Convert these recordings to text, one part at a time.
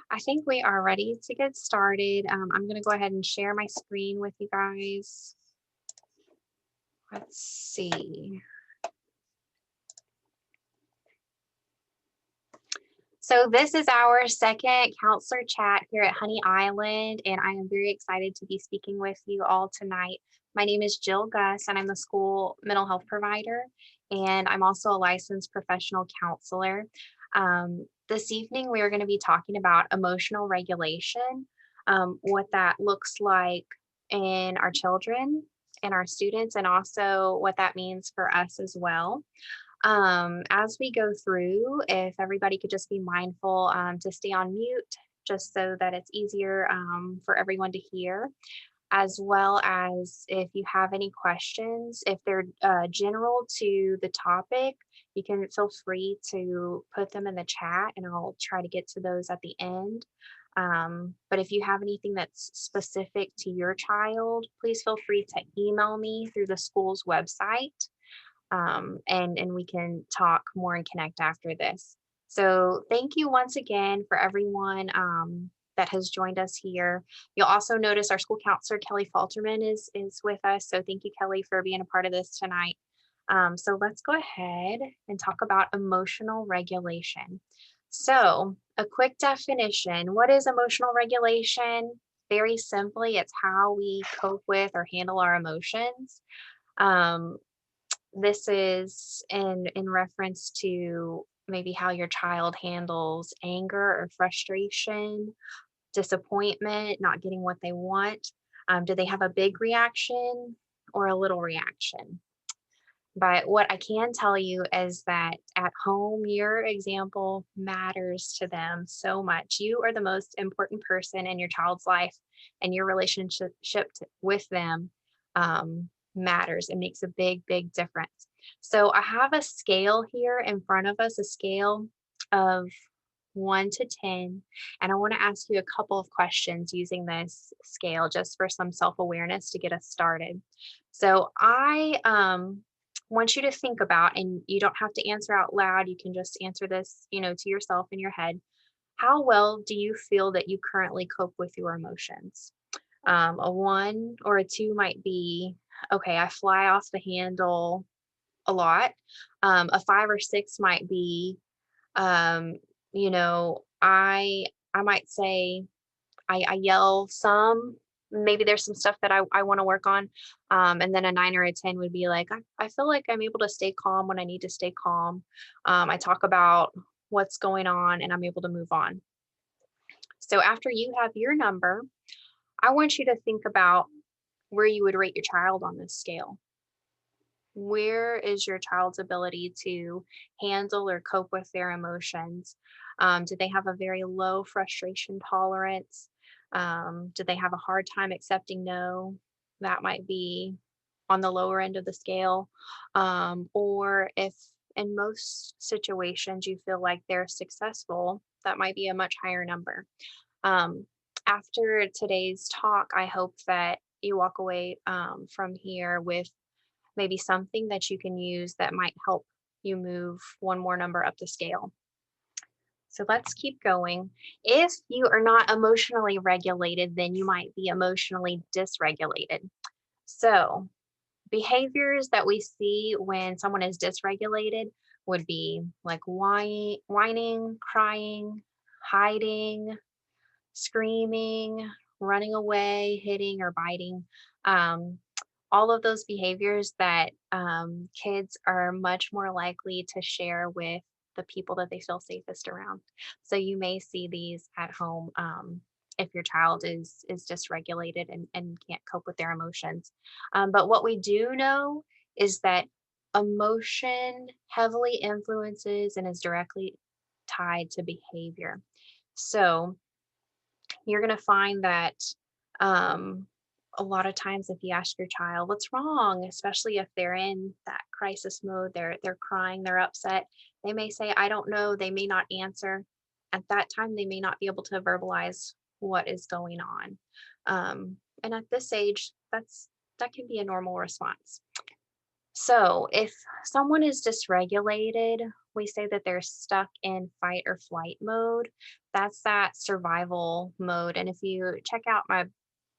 I think we are ready to get started. I'm going to go ahead and share my screen with you guys. Let's see. So this is our second counselor chat here at Honey Island, and I am very excited to be speaking with you all tonight. My name is Jill Guss, and I'm a school mental health provider, and I'm also a licensed professional counselor. This evening, we are going to be talking about emotional regulation, what that looks like in our children and our students, and also what that means for us as well. As we go through, if everybody could just be mindful to stay on mute, just so that it's easier for everyone to hear, as well as if you have any questions, if they're general to the topic, you can feel free to put them in the chat and I'll try to get to those at the end. But if you have anything that's specific to your child, please feel free to email me through the school's website, and we can talk more and connect after this. So thank you once again for everyone that has joined us here. You'll also notice our school counselor Kelly Falterman is with us. So thank you, Kelly, for being a part of this tonight. So let's go ahead and talk about emotional regulation. So a quick definition: what is emotional regulation? Very simply, it's how we cope with or handle our emotions. Um, this is in reference to maybe how your child handles anger or frustration, disappointment, not getting what they want. Do they have a big reaction or a little reaction? But what I can tell you is that at home, your example matters to them so much. You are the most important person in your child's life, and your relationship with them matters. It makes a big, big difference. So I have a scale here in front of us, a scale of 1 to 10. And I want to ask you a couple of questions using this scale just for some self awareness to get us started. So I want you to think about, and you don't have to answer out loud, you can just answer this, to yourself in your head. How well do you feel that you currently cope with your emotions? A 1 or a 2 might be, okay, I fly off the handle a lot. A 5 or 6 might be, um, I might say I yell some. Maybe there's some stuff that I want to work on. And then a 9 or a 10 would be like, I feel like I'm able to stay calm when I need to stay calm. I talk about what's going on and I'm able to move on. So after you have your number, I want you to think about where you would rate your child on this scale. Where is your child's ability to handle or cope with their emotions? Do they have a very low frustration tolerance? Do they have a hard time accepting no? That might be on the lower end of the scale. Or if in most situations you feel like they're successful, that might be a much higher number. Um, After today's talk, I hope that you walk away from here with maybe something that you can use that might help you move one more number up the scale. So let's keep going. If you are not emotionally regulated, then you might be emotionally dysregulated. So, behaviors that we see when someone is dysregulated would be like whining, crying, hiding, screaming, running away, hitting, or biting. Um, all of those behaviors that kids are much more likely to share with the people that they feel safest around. So you may see these at home if your child is dysregulated and can't cope with their emotions. But what we do know is that emotion heavily influences and is directly tied to behavior. So you're going to find that um, a lot of times if you ask your child what's wrong, especially if they're in that crisis mode, they're crying, they're upset, they may say I don't know. They may not answer. At that time they may not be able to verbalize what is going on. And at this age, that can be a normal response. So if someone is dysregulated, we say that they're stuck in fight or flight mode. That's that survival mode. And if you check out my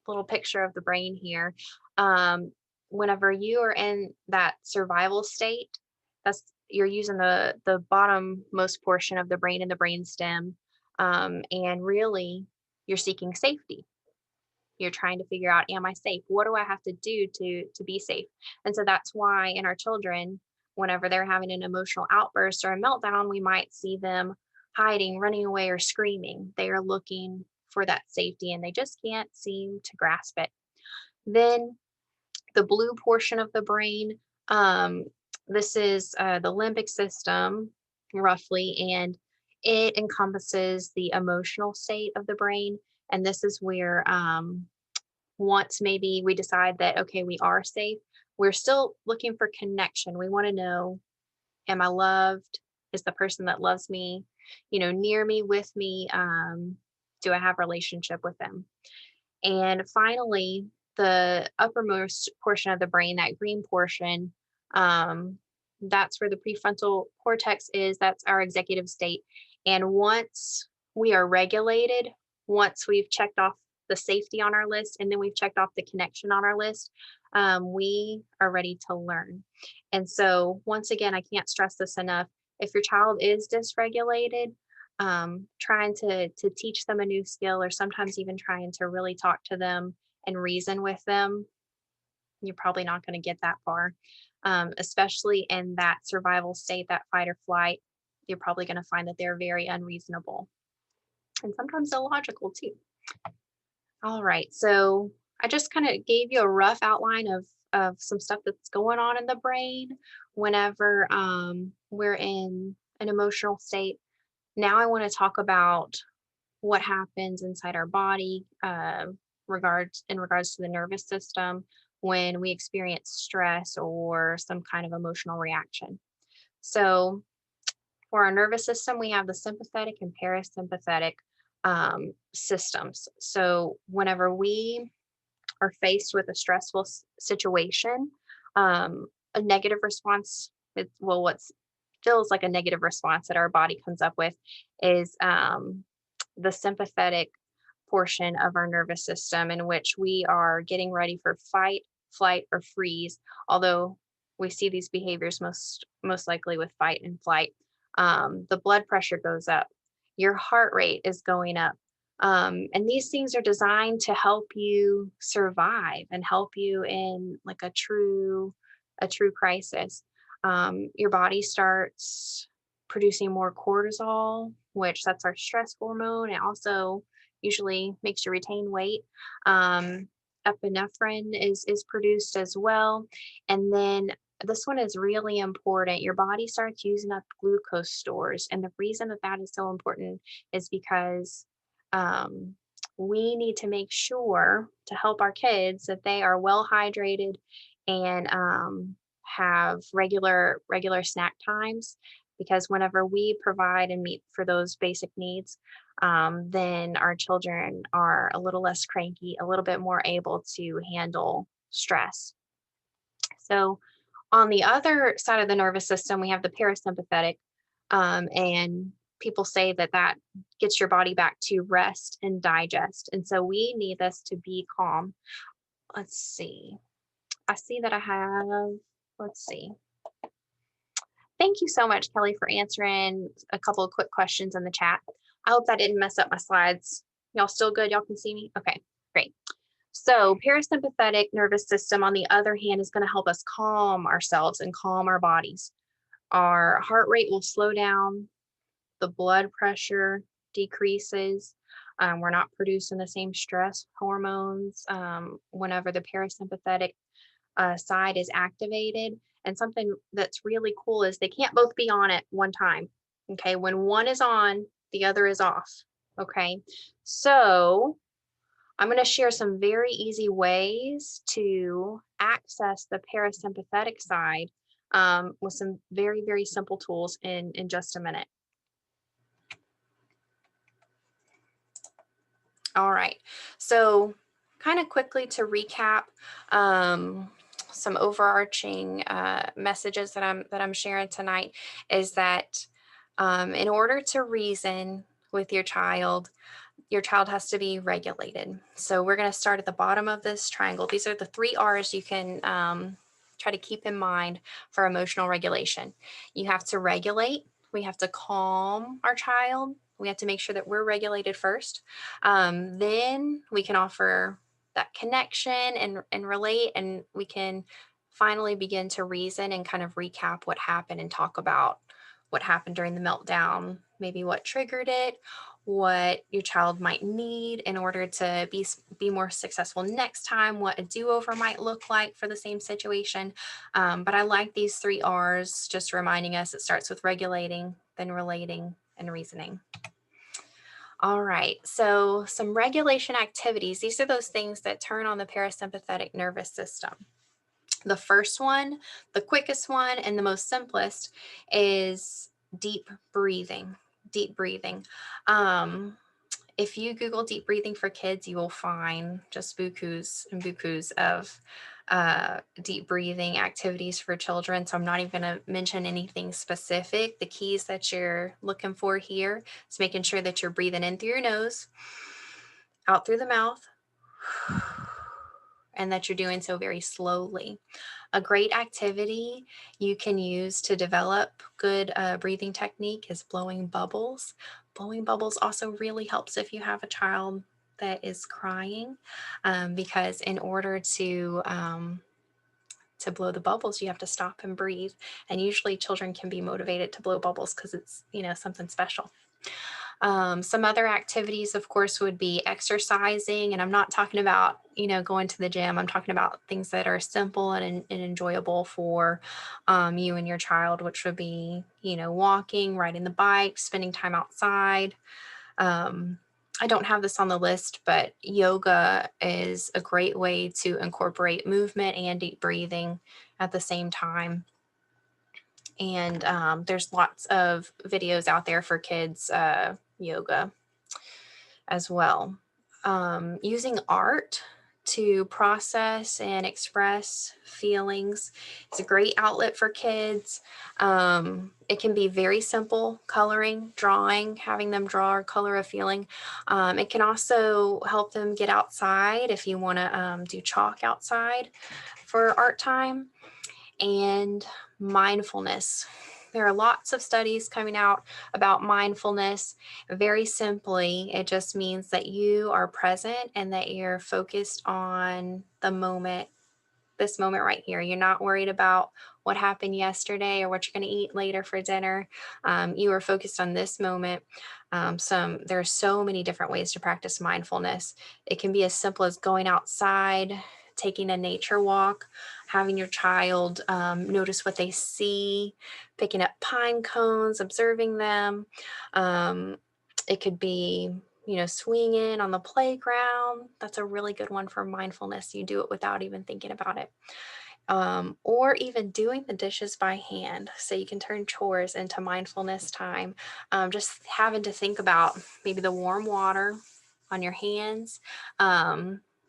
little picture of the brain here, um, whenever you are in that survival state, that's you're using the bottommost portion of the brain and the brain stem, and really you're seeking safety. You're trying to figure out, am I safe? What do I have to do to be safe? And so that's why in our children, whenever they're having an emotional outburst or a meltdown, we might see them hiding, running away, or screaming. They are looking for that safety and they just can't seem to grasp it. Then the blue portion of the brain, um, this is the limbic system, roughly, and it encompasses the emotional state of the brain. And this is where once maybe we decide that, okay, we are safe, we're still looking for connection. We want to know, am I loved? Is the person that loves me, near me, with me? Do I have relationship with them? And finally, the uppermost portion of the brain, that green portion, um, that's where the prefrontal cortex is. That's our executive state. And once we are regulated, once we've checked off the safety on our list, and then we've checked off the connection on our list, we are ready to learn. And so, once again, I can't stress this enough. If your child is dysregulated, trying to teach them a new skill, or sometimes even trying to really talk to them and reason with them, you're probably not going to get that far. Especially in that survival state, that fight or flight, you're probably going to find that they're very unreasonable and sometimes illogical too. All right, so I just kind of gave you a rough outline of some stuff that's going on in the brain whenever we're in an emotional state. Now I want to talk about what happens inside our body, in regards to the nervous system when we experience stress or some kind of emotional reaction. So for our nervous system, we have the sympathetic and parasympathetic systems. So whenever we are faced with a stressful situation, a negative response, what feels like a negative response that our body comes up with is the sympathetic portion of our nervous system, in which we are getting ready for fight, flight, or freeze. Although we see these behaviors most likely with fight and flight, the blood pressure goes up, your heart rate is going up. And these things are designed to help you survive and help you in like a true crisis. Your body starts producing more cortisol, which that's our stress hormone. It also usually makes you retain weight. Um, Epinephrine is produced as well, and then this one is really important. Your body starts using up glucose stores, and the reason that that is so important is because um, we need to make sure to help our kids that they are well hydrated and have regular snack times, because whenever we provide and meet for those basic needs, then our children are a little less cranky, a little bit more able to handle stress. So on the other side of the nervous system, we have the parasympathetic, and people say that that gets your body back to rest and digest. And so we need this to be calm. Let's see. I see that I have, let's see. Thank you so much, Kelly, for answering a couple of quick questions in the chat. I hope that didn't mess up my slides. Y'all still good? Y'all can see me? Okay, great. So parasympathetic nervous system, on the other hand, is going to help us calm ourselves and calm our bodies. Our heart rate will slow down. The blood pressure decreases. We're not producing the same stress hormones whenever the parasympathetic side is activated. And something that's really cool is they can't both be on at one time. Okay, when one is on, the other is off. Okay, so I'm going to share some very easy ways to access the parasympathetic side with some very, very simple tools in just a minute. All right, so kind of quickly to recap some overarching messages that I'm sharing tonight is that In order to reason with your child has to be regulated. So we're going to start at the bottom of this triangle. These are the 3 R's you can try to keep in mind for emotional regulation. You have to regulate. We have to calm our child. We have to make sure that we're regulated first. Then we can offer that connection and relate, and we can finally begin to reason and kind of recap what happened and talk about what happened during the meltdown, maybe what triggered it, what your child might need in order to be more successful next time, what a do-over might look like for the same situation. But I like these 3 R's, just reminding us it starts with regulating, then relating, and reasoning. All right, so some regulation activities. These are those things that turn on the parasympathetic nervous system. The first one, the quickest one, and the most simplest is deep breathing. Deep breathing. If you Google deep breathing for kids, you will find just bukus and bukus of deep breathing activities for children. So I'm not even going to mention anything specific. The keys that you're looking for here is making sure that you're breathing in through your nose, out through the mouth, and that you're doing so very slowly. A great activity you can use to develop good breathing technique is blowing bubbles. Blowing bubbles also really helps if you have a child that is crying, because in order to blow the bubbles, you have to stop and breathe. And usually children can be motivated to blow bubbles because it's, something special. Some other activities, of course, would be exercising. And I'm not talking about, going to the gym. I'm talking about things that are simple and enjoyable for you and your child, which would be, walking, riding the bike, spending time outside. I don't have this on the list, but yoga is a great way to incorporate movement and deep breathing at the same time. And there's lots of videos out there for kids yoga as well. Using art to process and express feelings is a great outlet for kids. It can be very simple: coloring, drawing, having them draw or color a feeling. It can also help them get outside if you want to do chalk outside for art time. And mindfulness. There are lots of studies coming out about mindfulness. Very simply, it just means that you are present and that you're focused on the moment, this moment right here. You're not worried about what happened yesterday or what you're going to eat later for dinner. You are focused on this moment. There are so many different ways to practice mindfulness. It can be as simple as going outside, taking a nature walk, having your child notice what they see, picking up pine cones, observing them. It could be, swinging on the playground. That's a really good one for mindfulness. You do it without even thinking about it. Or even doing the dishes by hand. So you can turn chores into mindfulness time. Just having to think about maybe the warm water on your hands,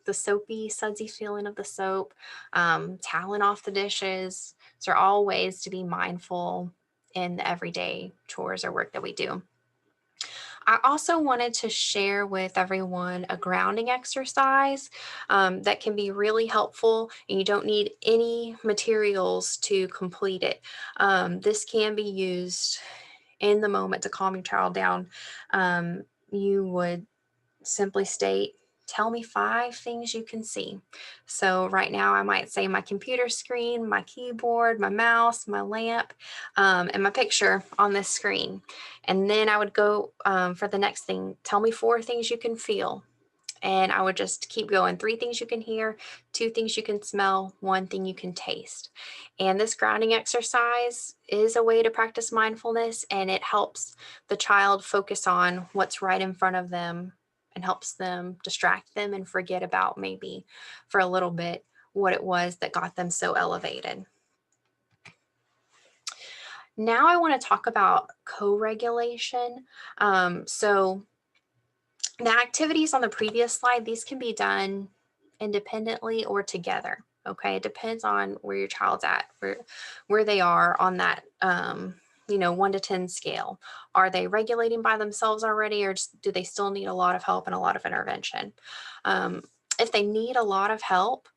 the soapy, sudsy feeling of the soap, toweling off the dishes. These are all ways to be mindful in the everyday chores or work that we do. I also wanted to share with everyone a grounding exercise that can be really helpful, and you don't need any materials to complete it. This can be used in the moment to calm your child down. You would simply state, tell me 5 things you can see. So right now I might say my computer screen, my keyboard, my mouse, my lamp, and my picture on this screen. And then I would go for the next thing, tell me 4 things you can feel. And I would just keep going. 3 things you can hear, 2 things you can smell, 1 thing you can taste. And this grounding exercise is a way to practice mindfulness, and it helps the child focus on what's right in front of them and helps them distract them and forget about maybe for a little bit what it was that got them so elevated. Now I want to talk about co-regulation. So the activities on the previous slide, these can be done independently or together. Okay, it depends on where your child's at, where they are on that 1 to 10 scale. Are they regulating by themselves already, or do they still need a lot of help and a lot of intervention? Um, if they need a lot of help,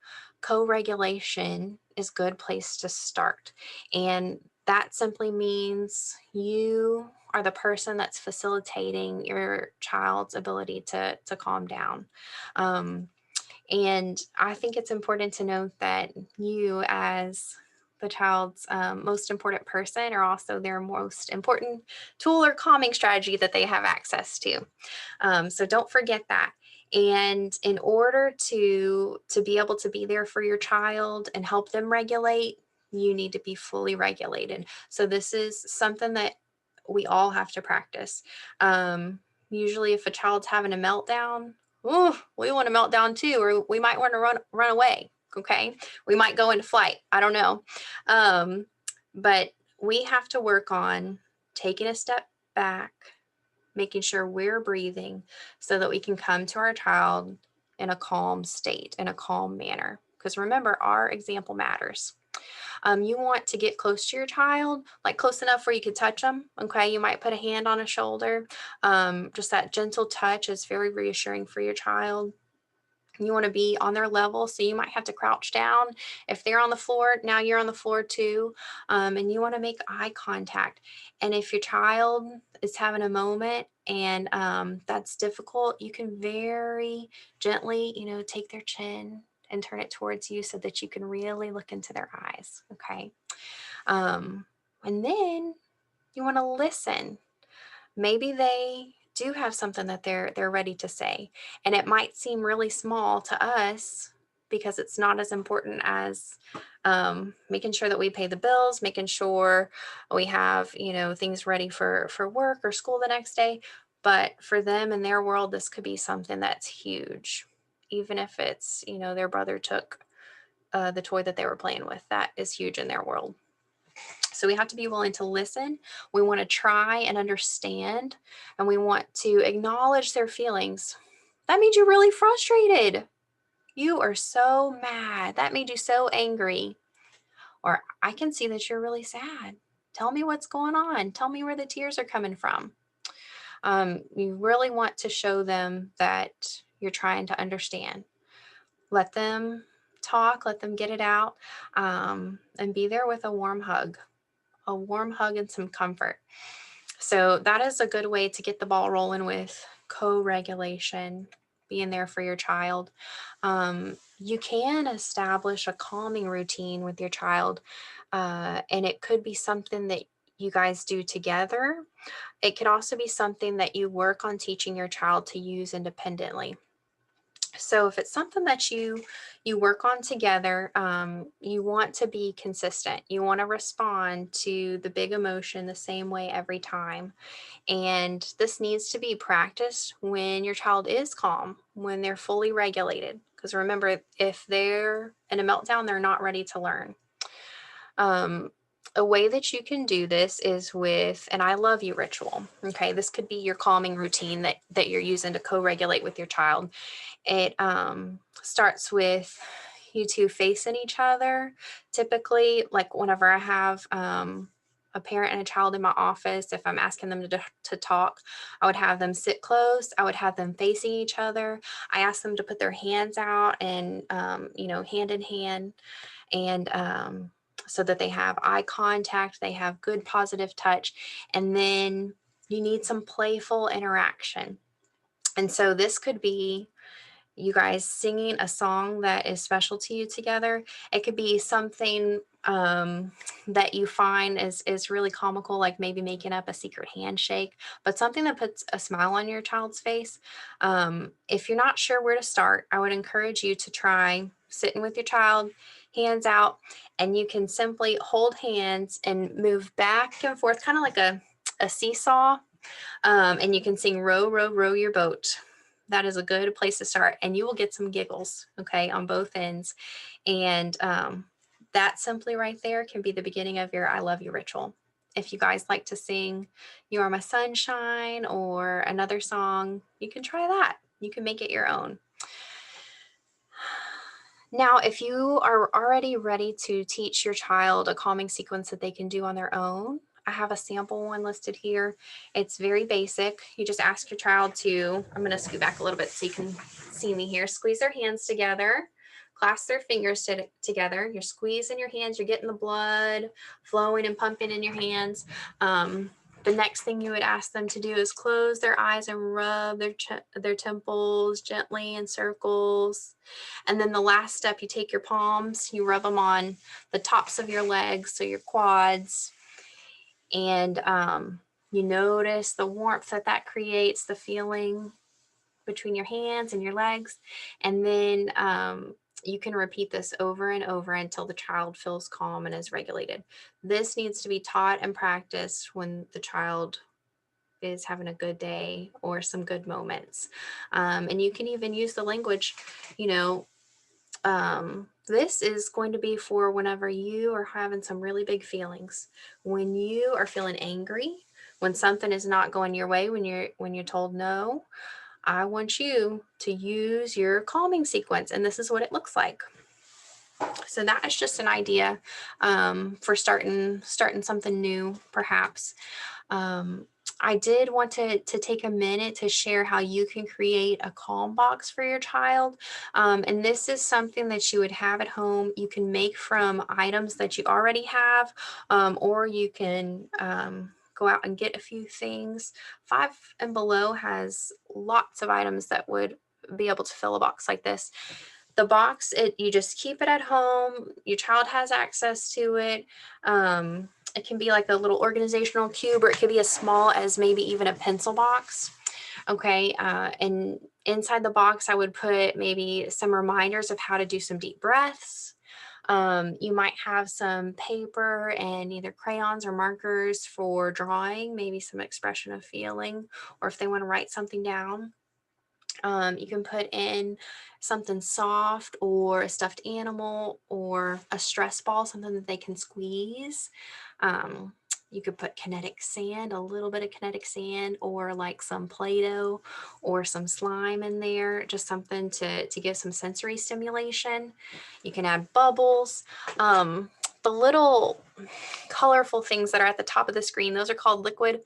co-regulation is a good place to start. And that simply means you are the person that's facilitating your child's ability to calm down. Um, and I think it's important to note that you, as the child's most important person, are also their most important tool or calming strategy that they have access to. So don't forget that. And in order to be able to be there for your child and help them regulate, you need to be fully regulated. So this is something that we all have to practice. Usually, if a child's having a meltdown, oh, we want to melt down too, or we might want to run away. Okay, we might go into flight. I don't know, but we have to work on taking a step back, making sure we're breathing, so that we can come to our child in a calm state, in a calm manner. Because remember, our example matters. You want to get close to your child, like close enough where you could touch them. Okay, you might put a hand on a shoulder. Just that gentle touch is very reassuring for your child. You want to be on their level, so you might have to crouch down. If they're on the floor, now you're on the floor too. And you want to make eye contact. And if your child is having a moment and that's difficult, you can very gently, take their chin and turn it towards you so that you can really look into their eyes. Okay. And then you want to listen. Maybe they do have something that they're ready to say, and it might seem really small to us because it's not as important as making sure that we pay the bills, making sure we have things ready for work or school the next day. But for them in their world, this could be something that's huge. Even if it's their brother took the toy that they were playing with, that is huge in their world. So we have to be willing to listen. We want to try and understand, and we want to acknowledge their feelings. That means you're really frustrated. You are so mad. That made you so angry. Or I can see that you're really sad. Tell me what's going on. Tell me where the tears are coming from. You really want to show them that you're trying to understand. Let them talk, let them get it out, and be there with a warm hug and some comfort. So that is a good way to get the ball rolling with co-regulation, being there for your child. You can establish a calming routine with your child, and it could be something that you guys do together. It could also be something that you work on teaching your child to use independently. So if it's something that you work on together, you want to be consistent. You want to respond to the big emotion the same way every time. And this needs to be practiced when your child is calm, when they're fully regulated. Because remember, if they're in a meltdown, they're not ready to learn. A way that you can do this is with an I love you ritual. Okay, this could be your calming routine that you're using to co-regulate with your child. It starts with you two facing each other. Typically, like whenever I have a parent and a child in my office, if I'm asking them to talk, I would have them sit close. I would have them facing each other. I ask them to put their hands out and, hand in hand, and so that they have eye contact, they have good positive touch. And then you need some playful interaction. And so this could be you guys singing a song that is special to you together. It could be something that you find is really comical, like maybe making up a secret handshake, but something that puts a smile on your child's face. If you're not sure where to start, I would encourage you to try sitting with your child, hands out, and you can simply hold hands and move back and forth, kind of like a seesaw. And you can sing row, row, row your boat. That is a good place to start, and you will get some giggles, okay, on both ends. And that simply right there can be the beginning of your I love you ritual. If you guys like to sing You Are My Sunshine or another song, you can try that. You can make it your own. Now, if you are already ready to teach your child a calming sequence that they can do on their own, I have a sample one listed here. It's very basic. You just ask your child to, I'm going to scoot back a little bit so you can see me here, squeeze their hands together, clasp their fingers together. You're squeezing your hands, you're getting the blood flowing and pumping in your hands. The next thing you would ask them to do is close their eyes and rub their temples gently in circles. And then the last step, you take your palms, you rub them on the tops of your legs, so your quads, and you notice the warmth that creates, the feeling between your hands and your legs. And then you can repeat this over and over until the child feels calm and is regulated. This needs to be taught and practiced when the child is having a good day or some good moments. And you can even use the language, you know, this is going to be for whenever you are having some really big feelings, when you are feeling angry, when something is not going your way, when you're told no. I want you to use your calming sequence, and this is what it looks like. So that is just an idea for starting something new, perhaps. I did want to take a minute to share how you can create a calm box for your child. And this is something that you would have at home. You can make from items that you already have, or you can go out and get a few things. Five and Below has lots of items that would be able to fill a box like this. The box, you just keep it at home. Your child has access to it. It can be like a little organizational cube, or it could be as small as maybe even a pencil box. Okay. And inside the box, I would put maybe some reminders of how to do some deep breaths. You might have some paper and either crayons or markers for drawing, maybe some expression of feeling, or if they want to write something down. You can put in something soft, or a stuffed animal, or a stress ball, something that they can squeeze. Um, you could put kinetic sand, a little bit of kinetic sand, or like some Play-Doh or some slime in there, just something to give some sensory stimulation. You can add bubbles. The little colorful things that are at the top of the screen, those are called liquid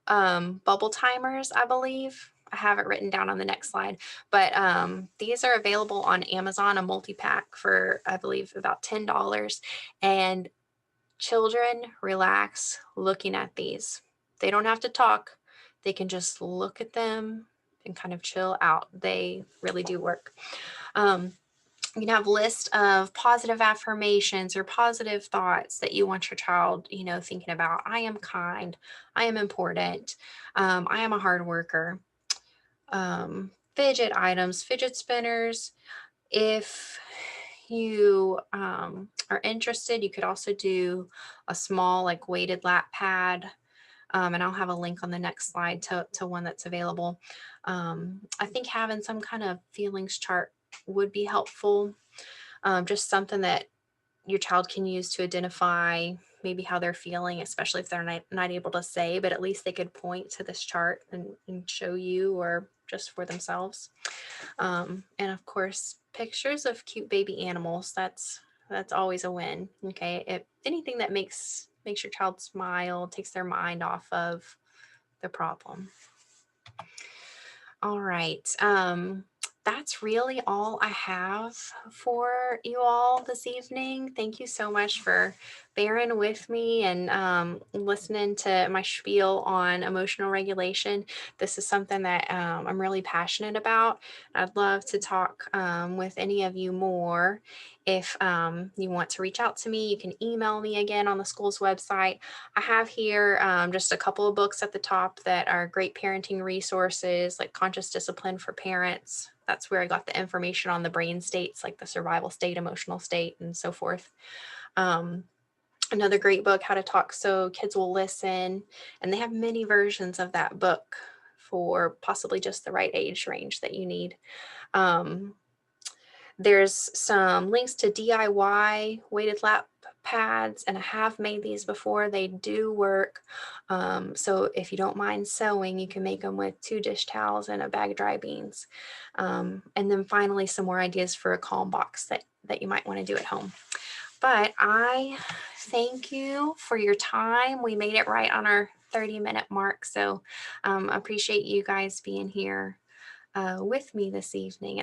bubble timers, I believe. I have it written down on the next slide, but these are available on Amazon, a multi-pack for, I believe, about $10. And children relax looking at these. They don't have to talk. They can just look at them and kind of chill out. They really do work. You can have a list of positive affirmations or positive thoughts that you want your child, thinking about. I am kind. I am important. I am a hard worker. Fidget items, fidget spinners. If you are interested, you could also do a small, like, weighted lap pad. And I'll have a link on the next slide to one that's available. I think having some kind of feelings chart would be helpful. Just something that your child can use to identify maybe how they're feeling, especially if they're not able to say, but at least they could point to this chart and show you, or just for themselves. And of course, pictures of cute baby animals. That's always a win. Okay. If anything that makes your child smile, takes their mind off of the problem. All right. That's really all I have for you all this evening. Thank you so much for bearing with me and listening to my spiel on emotional regulation. This is something that I'm really passionate about. I'd love to talk with any of you more. If you want to reach out to me, you can email me again on the school's website. I have here just a couple of books at the top that are great parenting resources, like Conscious Discipline for Parents. That's where I got the information on the brain states, like the survival state, emotional state, and so forth. Another great book, How to Talk So Kids Will Listen. And they have many versions of that book for possibly just the right age range that you need. There's some links to DIY weighted lap pads, and I have made these before. They do work. So if you don't mind sewing, you can make them with 2 dish towels and a bag of dry beans. And then finally, some more ideas for a calm box that you might want to do at home. But I thank you for your time. We made it right on our 30-minute mark. So appreciate you guys being here with me this evening.